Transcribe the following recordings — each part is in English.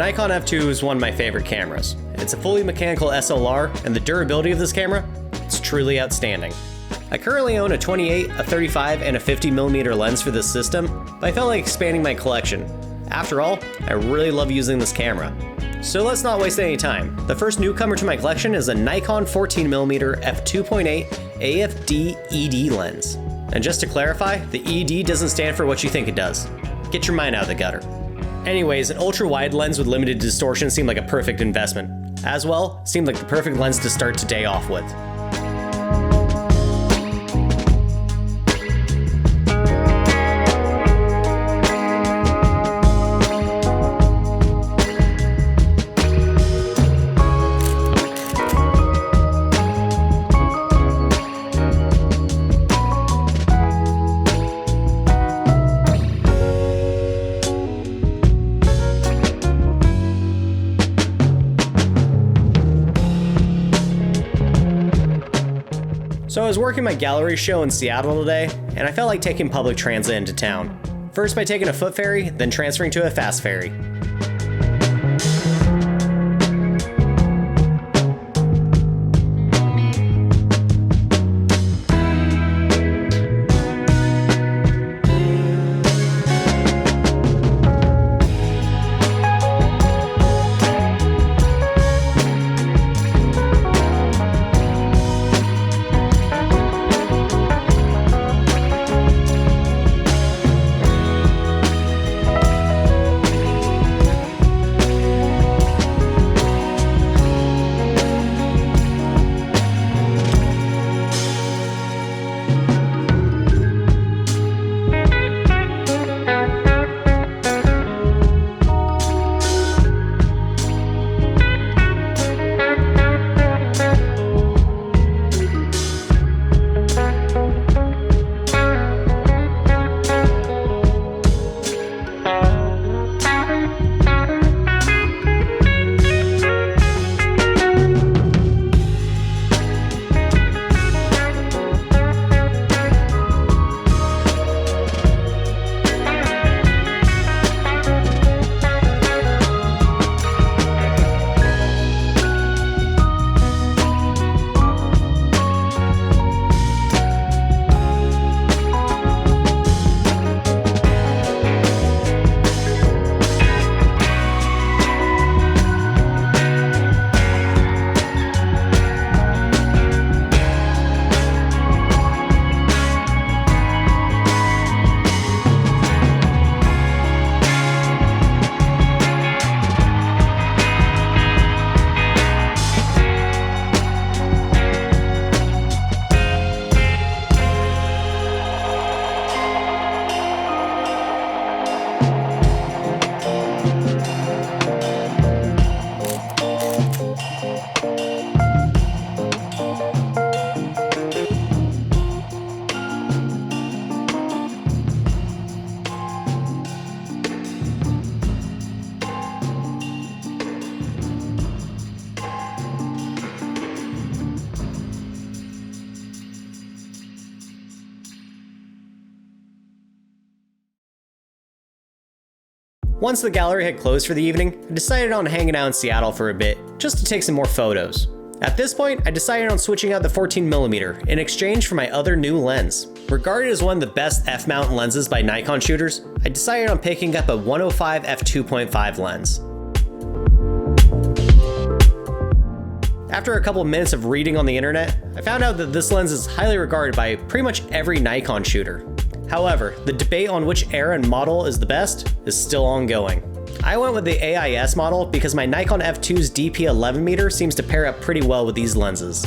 Nikon F2 is one of my favorite cameras. It's a fully mechanical SLR, and the durability of this camera, it's truly outstanding. I currently own a 28, a 35, and a 50mm lens for this system, but I felt like expanding my collection. After all, I really love using this camera. So let's not waste any time. The first newcomer to my collection is a Nikon 14mm f2.8 AFD ED lens. And just to clarify, the ED doesn't stand for what you think it does. Get your mind out of the gutter. Anyways, an ultra-wide lens with limited distortion seemed like a perfect investment. As well, seemed like the perfect lens to start today off with. So I was working my gallery show in Seattle today, and I felt like taking public transit into town. First by taking a foot ferry, then transferring to a fast ferry. Once the gallery had closed for the evening, I decided on hanging out in Seattle for a bit, just to take some more photos. At this point, I decided on switching out the 14mm in exchange for my other new lens. Regarded as one of the best f-mount lenses by Nikon shooters, I decided on picking up a 105 f2.5 lens. After a couple of minutes of reading on the internet, I found out that this lens is highly regarded by pretty much every Nikon shooter. However, the debate on which era and model is the best is still ongoing. I went with the AIS model because my Nikon F2's DP 11mm seems to pair up pretty well with these lenses.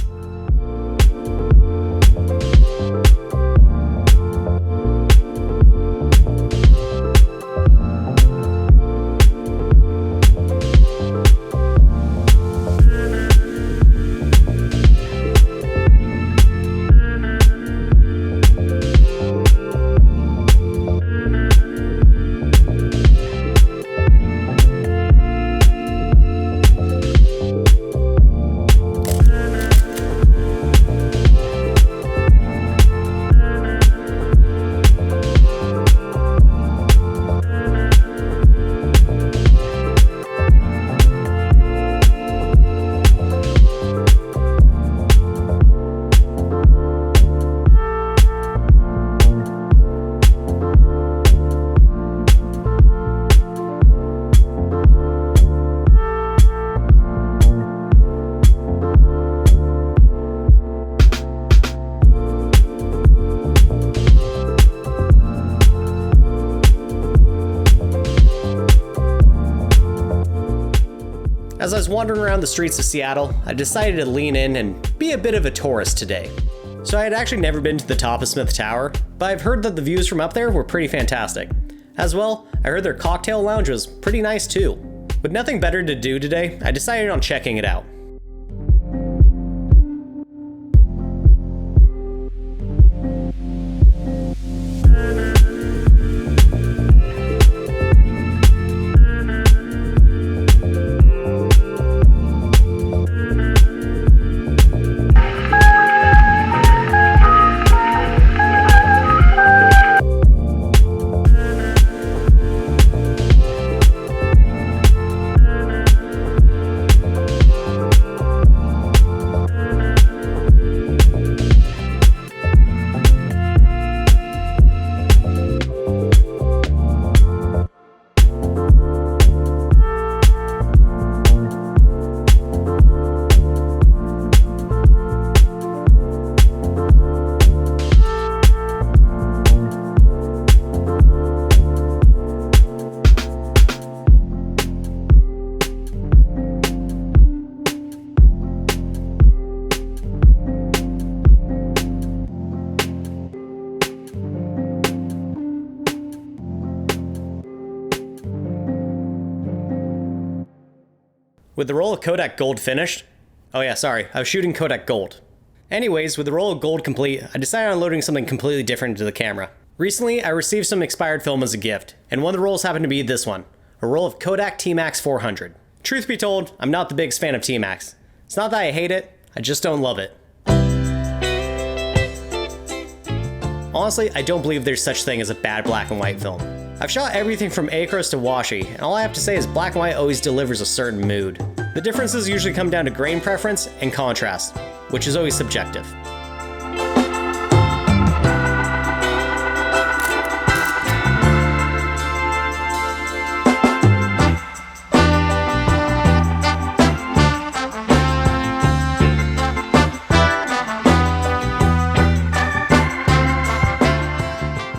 I was wandering around the streets of Seattle, I decided to lean in and be a bit of a tourist today. So I had actually never been to the top of Smith Tower, but I've heard that the views from up there were pretty fantastic. As well, I heard their cocktail lounge was pretty nice too. With nothing better to do today, I decided on checking it out. With the roll of Kodak Gold finished, I was shooting Kodak Gold. Anyways, with the roll of gold complete, I decided on loading something completely different into the camera. Recently, I received some expired film as a gift, and one of the rolls happened to be this one, a roll of Kodak TMAX 400. Truth be told, I'm not the biggest fan of TMAX. It's not that I hate it, I just don't love it. Honestly, I don't believe there's such thing as a bad black and white film. I've shot everything from acros to washi, and all I have to say is black and white always delivers a certain mood. The differences usually come down to grain preference and contrast, which is always subjective.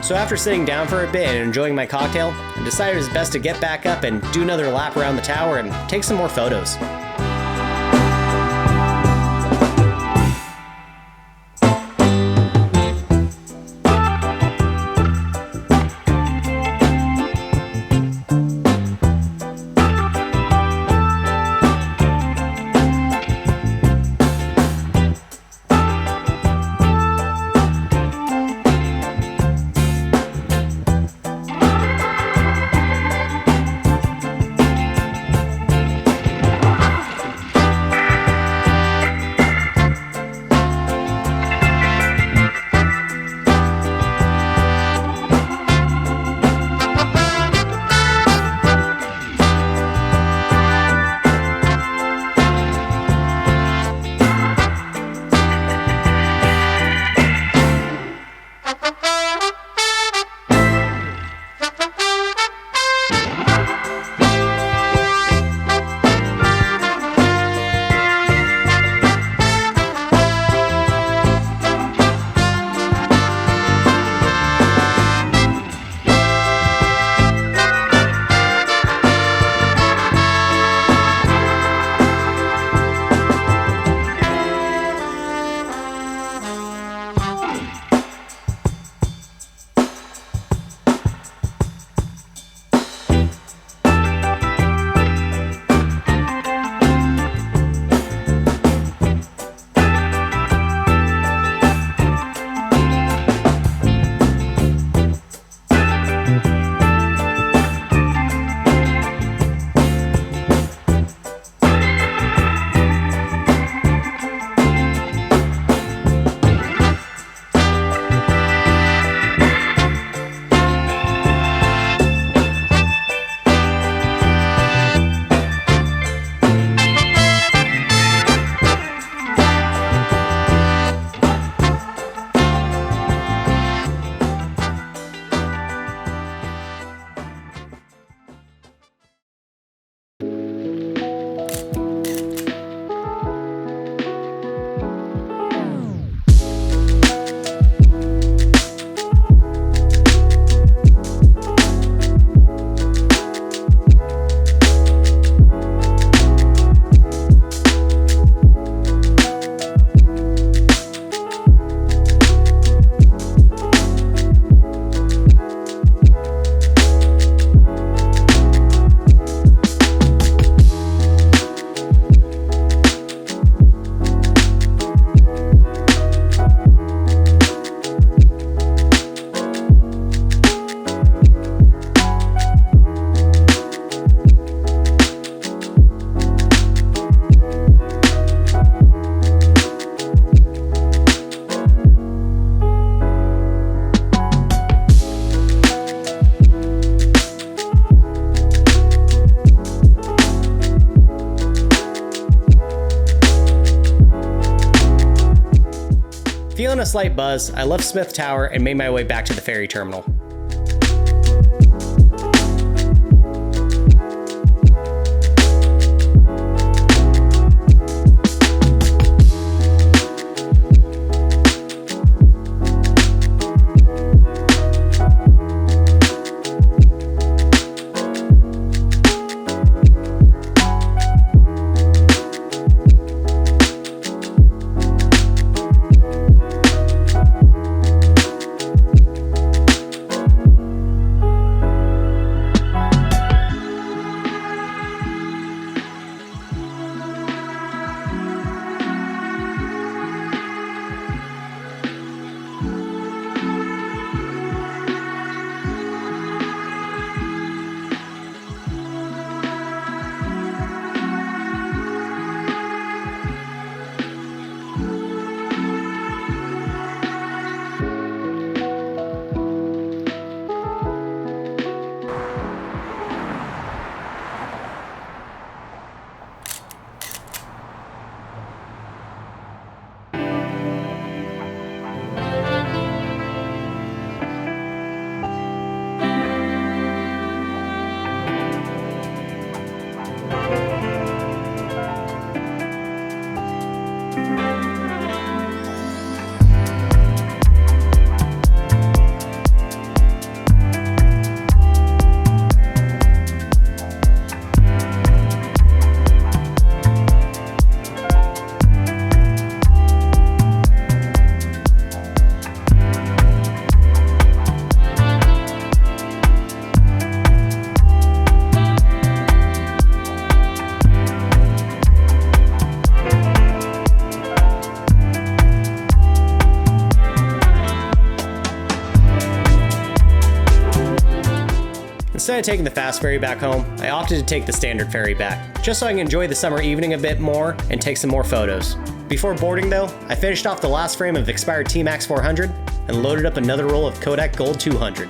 So after sitting down for a bit and enjoying my cocktail, I decided it was best to get back up and do another lap around the tower and take some more photos. Feeling a slight buzz, I left Smith Tower and made my way back to the ferry terminal. Instead of taking the fast ferry back home, I opted to take the standard ferry back, just so I can enjoy the summer evening a bit more and take some more photos. Before boarding though, I finished off the last frame of expired TMAX 400 and loaded up another roll of Kodak Gold 200.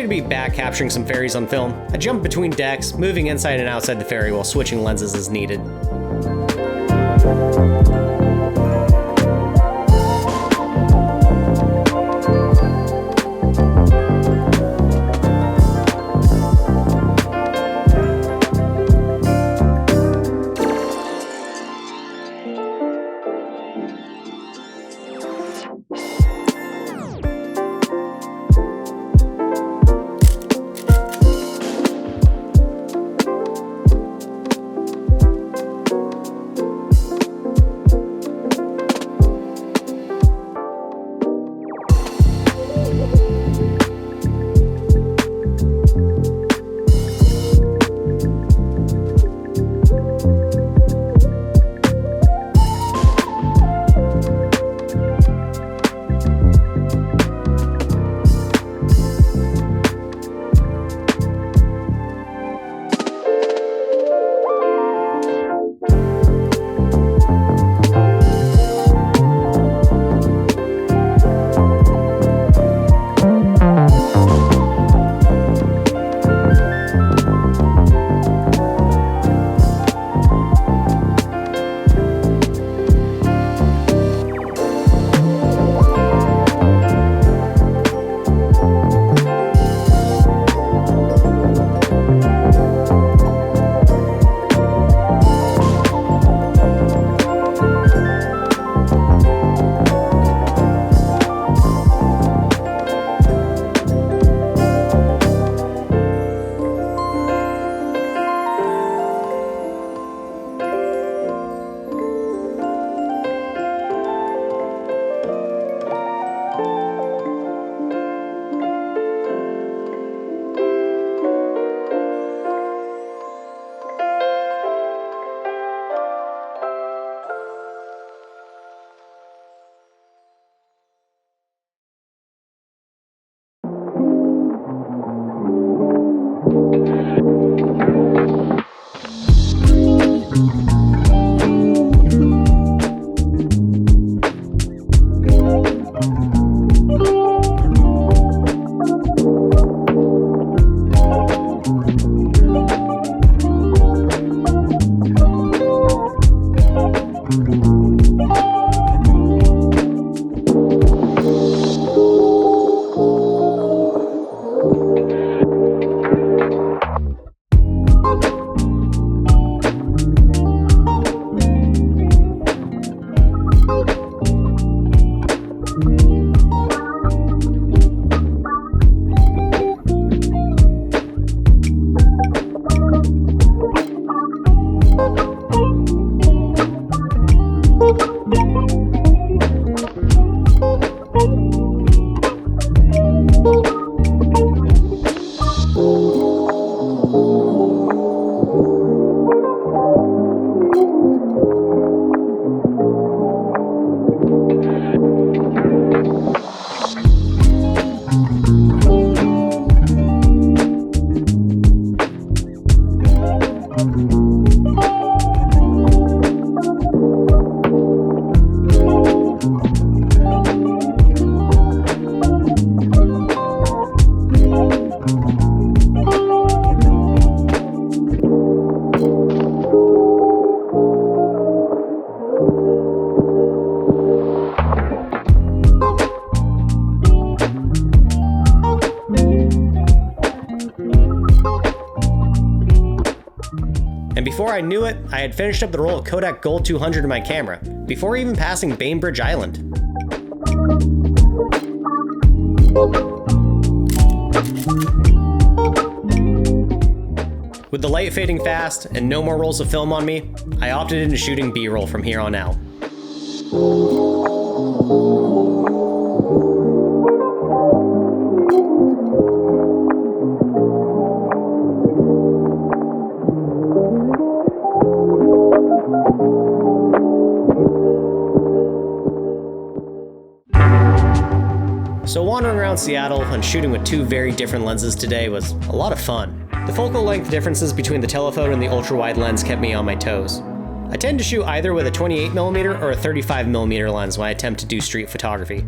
to be back capturing some ferries on film, I jump between decks, moving inside and outside the ferry while switching lenses as needed. And before I knew it, I had finished up the roll of Kodak Gold 200 in my camera, before even passing Bainbridge Island. With the light fading fast and no more rolls of film on me, I opted into shooting B-roll from here on out. So wandering around Seattle and shooting with two very different lenses today was a lot of fun. The focal length differences between the telephoto and the ultra-wide lens kept me on my toes. I tend to shoot either with a 28mm or a 35mm lens when I attempt to do street photography,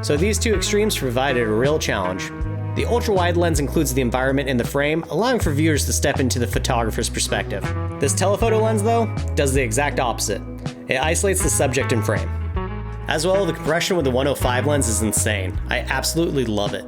so these two extremes provided a real challenge. The ultra-wide lens includes the environment in the frame, allowing for viewers to step into the photographer's perspective. This telephoto lens, though, does the exact opposite. It isolates the subject in frame. As well, the compression with the 105 lens is insane. I absolutely love it.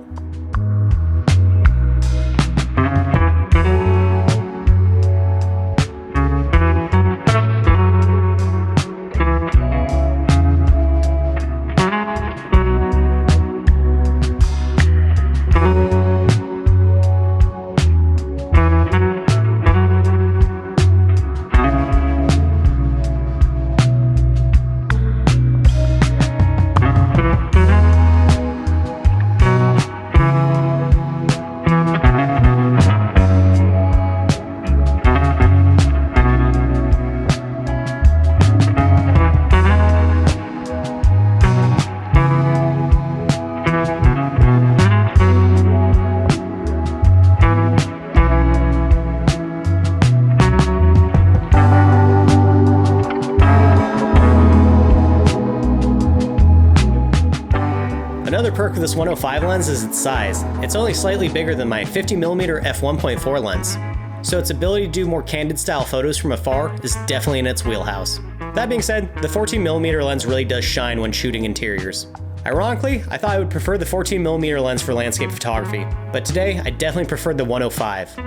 Another perk of this 105 lens is its size. It's only slightly bigger than my 50mm f1.4 lens, so its ability to do more candid style photos from afar is definitely in its wheelhouse. That being said, the 14mm lens really does shine when shooting interiors. Ironically, I thought I would prefer the 14mm lens for landscape photography, but today I definitely preferred the 105.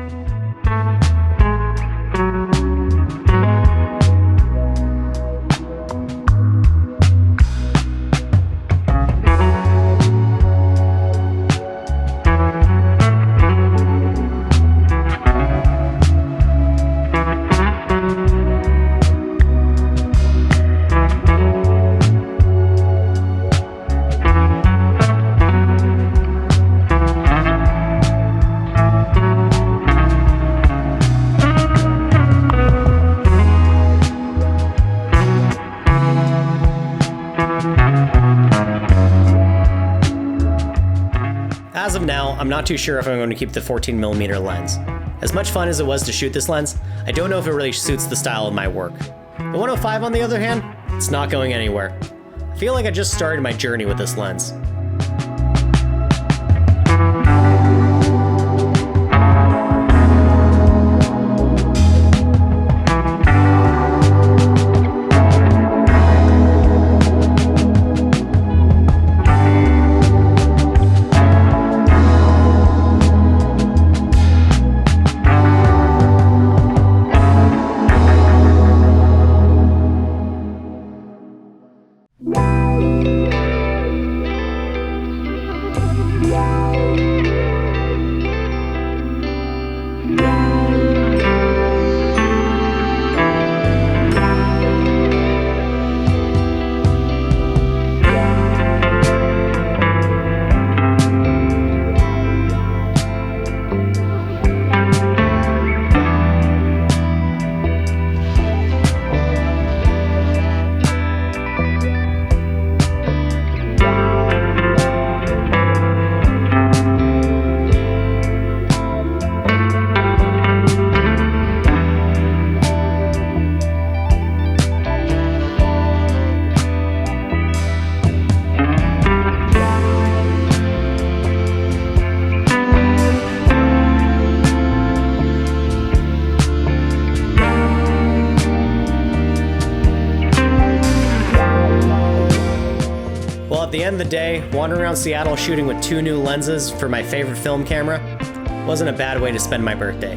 As of now, I'm not too sure if I'm going to keep the 14mm lens. As much fun as it was to shoot this lens, I don't know if it really suits the style of my work. The 105, on the other hand, it's not going anywhere. I feel like I just started my journey with this lens. At the end of the day, wandering around Seattle shooting with 2 new lenses for my favorite film camera wasn't a bad way to spend my birthday.